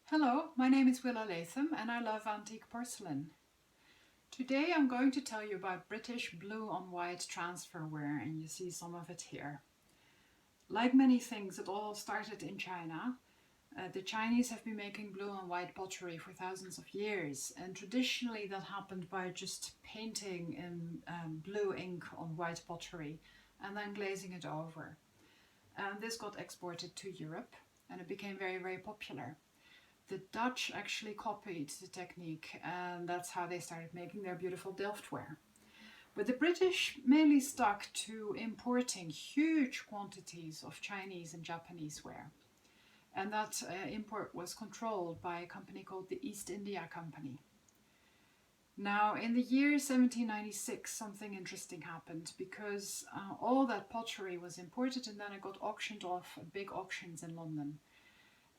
Hello, my name is Willa Latham and I love antique porcelain. Today I'm going to tell you about British blue on white transfer ware, and you see some of it here. Like many things, it all started in China. The Chinese have been making blue on white pottery for thousands of years, and traditionally that happened by just painting in blue ink on white pottery and then glazing it over. And this got exported to Europe and it became very, very popular. The Dutch actually copied the technique, and that's how they started making their beautiful Delftware. But the British mainly stuck to importing huge quantities of Chinese and Japanese ware. And that import was controlled by a company called the East India Company. Now, in the year 1796, something interesting happened because all that pottery was imported and then it got auctioned off at big auctions in London.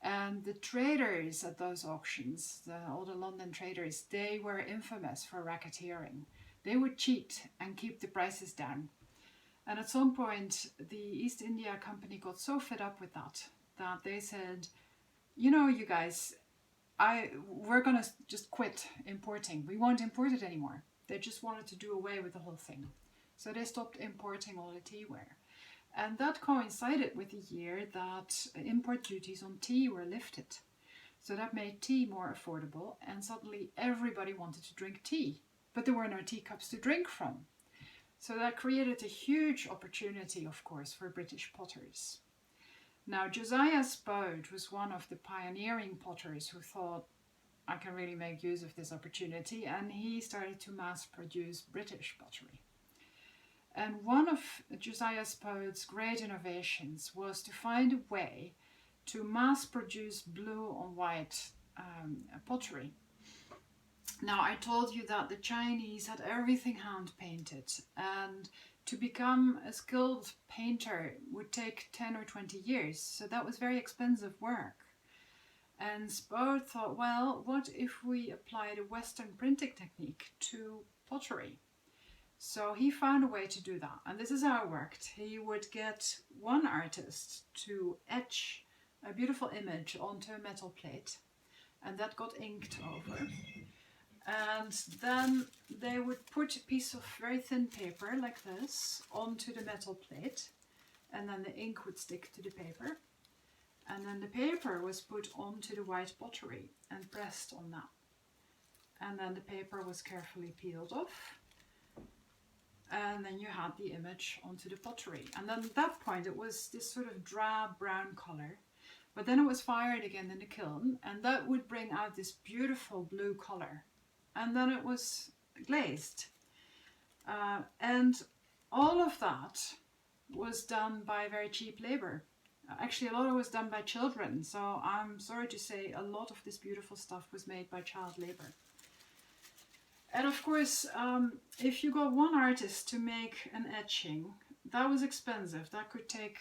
And the traders at those auctions, all the London traders, they were infamous for racketeering. They would cheat and keep the prices down. And at some point, the East India Company got so fed up with that they said, you know, you guys, we're going to just quit importing. We won't import it anymore. They just wanted to do away with the whole thing. So they stopped importing all the teaware. And that coincided with the year that import duties on tea were lifted. So that made tea more affordable, and suddenly everybody wanted to drink tea. But there were no teacups to drink from. So that created a huge opportunity, of course, for British potters. Now, Josiah Spode was one of the pioneering potters who thought, I can really make use of this opportunity, and he started to mass produce British pottery. And one of Josiah Spode's great innovations was to find a way to mass produce blue on white pottery. Now, I told you that the Chinese had everything hand painted, and to become a skilled painter would take 10 or 20 years, so that was very expensive work. And Spode thought, well, what if we applied a Western printing technique to pottery? So he found a way to do that, and this is how it worked. He would get one artist to etch a beautiful image onto a metal plate, and that got inked over. And then they would put a piece of very thin paper like this onto the metal plate, and then the ink would stick to the paper. And then the paper was put onto the white pottery and pressed on that. And then the paper was carefully peeled off. And then you had the image onto the pottery. And then at that point it was this sort of drab brown color. But then it was fired again in the kiln, and that would bring out this beautiful blue color. And then it was glazed. And all of that was done by very cheap labor. Actually, a lot of it was done by children. So I'm sorry to say a lot of this beautiful stuff was made by child labor. And of course, if you got one artist to make an etching, that was expensive. That could take,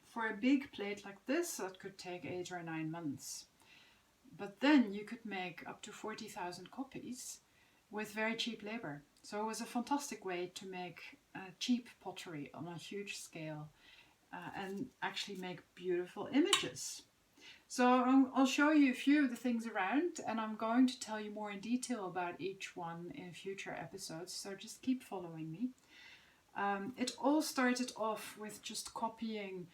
for a big plate like this, that could take 8 or 9 months. But then you could make up to 40,000 copies with very cheap labor. So it was a fantastic way to make cheap pottery on a huge scale and actually make beautiful images. So I'll show you a few of the things around, and I'm going to tell you more in detail about each one in future episodes, so just keep following me. It all started off with just copying,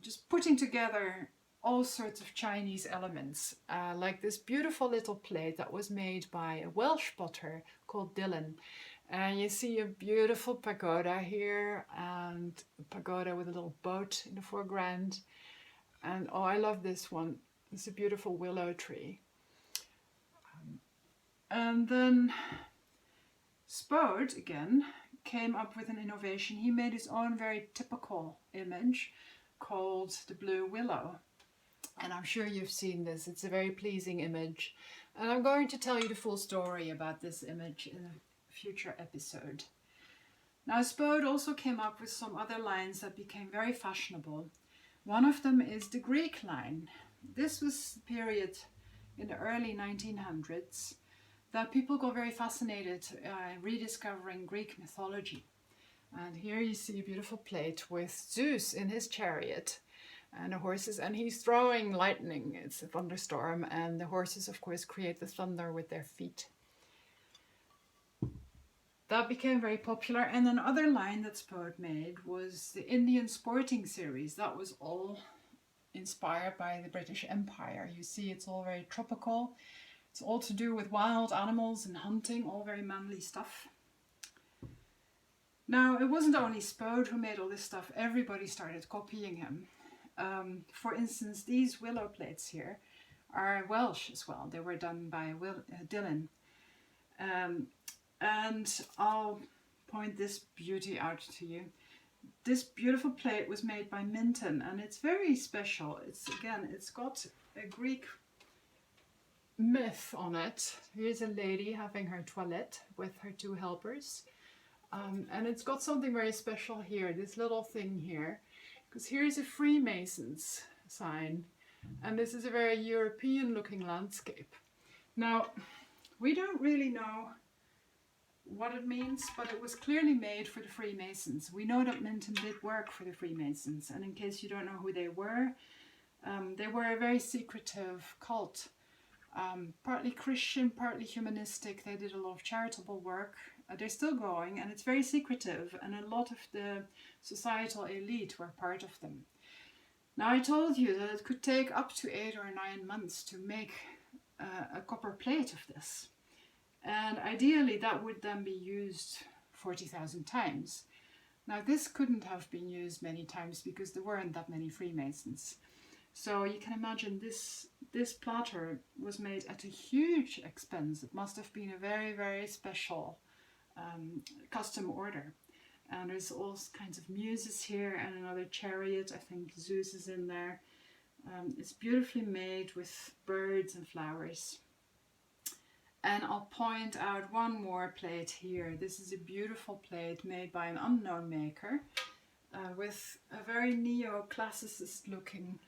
just putting together all sorts of Chinese elements, like this beautiful little plate that was made by a Welsh potter called Dylan. And you see a beautiful pagoda here, and a pagoda with a little boat in the foreground. And oh, I love this one. It's a beautiful willow tree. And then Spode, again, came up with an innovation. He made his own very typical image called the blue willow. And I'm sure you've seen this. It's a very pleasing image. And I'm going to tell you the full story about this image in a future episode. Now, Spode also came up with some other lines that became very fashionable. One of them is the Greek line. This was the period in the early 1900s that people got very fascinated rediscovering Greek mythology. And here you see a beautiful plate with Zeus in his chariot. and the horses, and he's throwing lightning. It's a thunderstorm, and the horses, of course, create the thunder with their feet. That became very popular. And another line that Spode made was the Indian sporting series. That was all inspired by the British Empire. You see, it's all very tropical. It's all to do with wild animals and hunting, all very manly stuff. Now, it wasn't only Spode who made all this stuff. Everybody started copying him. For instance, these willow plates here are Welsh as well. They were done by Dillon. And I'll point this beauty out to you. This beautiful plate was made by Minton, and it's very special. It's got a Greek myth on it. Here's a lady having her toilette with her two helpers. And it's got something very special here, this little thing here. Because here's a Freemasons sign, and this is a very European looking landscape. Now, we don't really know what it means, but it was clearly made for the Freemasons. We know that Minton did work for the Freemasons, and in case you don't know who they were a very secretive cult, partly Christian, partly humanistic. They did a lot of charitable work. They're still going, and it's very secretive, and a lot of the societal elite were part of them. Now, I told you that it could take up to 8 or 9 months to make a copper plate of this. And ideally that would then be used 40,000 times. Now, this couldn't have been used many times because there weren't that many Freemasons. So you can imagine this platter was made at a huge expense. It must have been a very, very special custom order. And there's all kinds of muses here and another chariot. I think Zeus is in there. It's beautifully made with birds and flowers. And I'll point out one more plate here. This is a beautiful plate made by an unknown maker with a very neoclassicist looking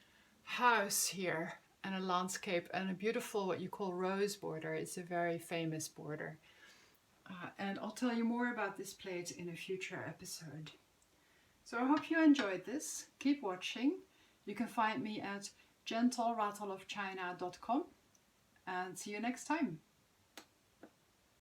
house here and a landscape and a beautiful what you call rose border. It's a very famous border. And I'll tell you more about this plate in a future episode. So I hope you enjoyed this. Keep watching. You can find me at gentlerattleofchina.com and see you next time.